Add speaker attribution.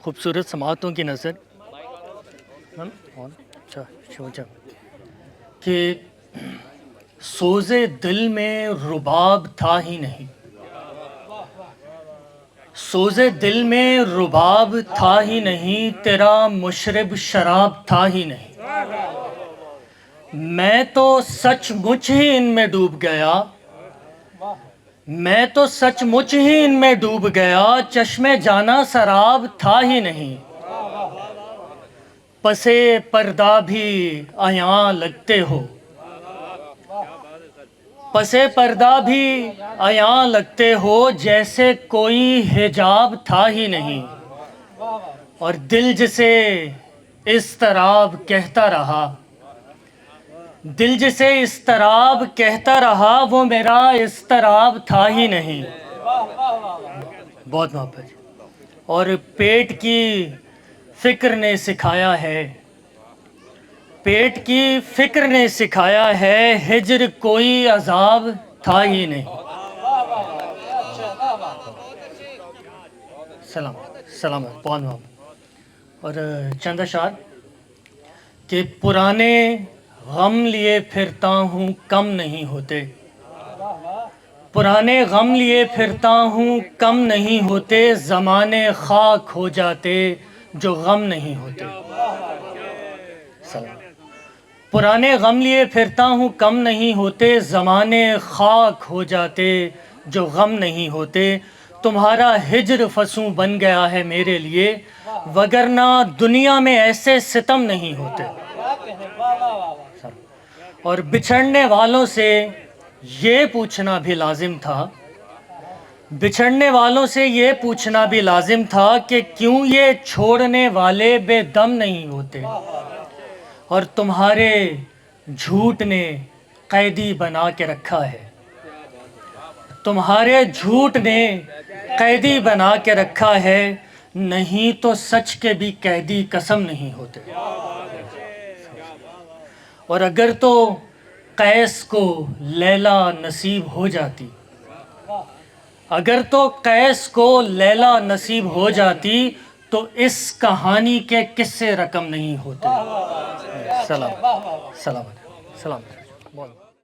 Speaker 1: खूबसूरत समातों की नज़र अच्छा सोचा कि सोज़े दिल में रुबाब था ही नहीं, सोज़े दिल में रुबाब था ही नहीं, तेरा मुशरब शराब था ही नहीं। मैं तो सचमुच ही इनमें डूब गया, मैं तो सचमुच ही इनमें डूब गया, चश्मे जाना शराब था ही नहीं। पसे पर्दा भी आयां लगते हो, पसे पर्दा भी आयां लगते हो, जैसे कोई हिजाब था ही नहीं। और दिल जिसे इस्तराब कहता रहा, दिल जिसे इस्तराब कहता रहा, वो मेरा इस्तराब था ही नहीं। बहुत मोहब्बत। और पेट की फिक्र ने सिखाया है, पेट की फिक्र ने सिखाया है, हिज्र कोई अजाब था ही नहीं। सलाम सलाम बहुत मोहब्बत। और चंद अशार कि पुराने गम लिए फिरता हूँ कम नहीं होते, पुराने गम लिए फिरता हूँ कम नहीं होते, ज़माने खाक हो जाते जो गम नहीं होते। सलाम। पुराने गम लिए फिरता हूँ कम नहीं होते, ज़माने खाक हो जाते जो गम नहीं होते। तुम्हारा हिज्र फंसू बन गया है मेरे लिए, वगरना दुनिया में ऐसे सितम नहीं होते। और बिछड़ने वालों से ये पूछना भी लाजिम था, बिछड़ने वालों से ये पूछना भी लाजिम था कि क्यों ये छोड़ने वाले बेदम नहीं होते। और तुम्हारे झूठ ने कैदी बना के रखा है, तुम्हारे झूठ ने कैदी बना के रखा है, नहीं तो सच के भी कैदी कसम नहीं होते। और अगर तो कैस को लैला नसीब हो जाती, अगर तो कैस को लैला नसीब हो जाती, तो इस कहानी के किस्से रकम नहीं होते। सलाम सलाम सलाम।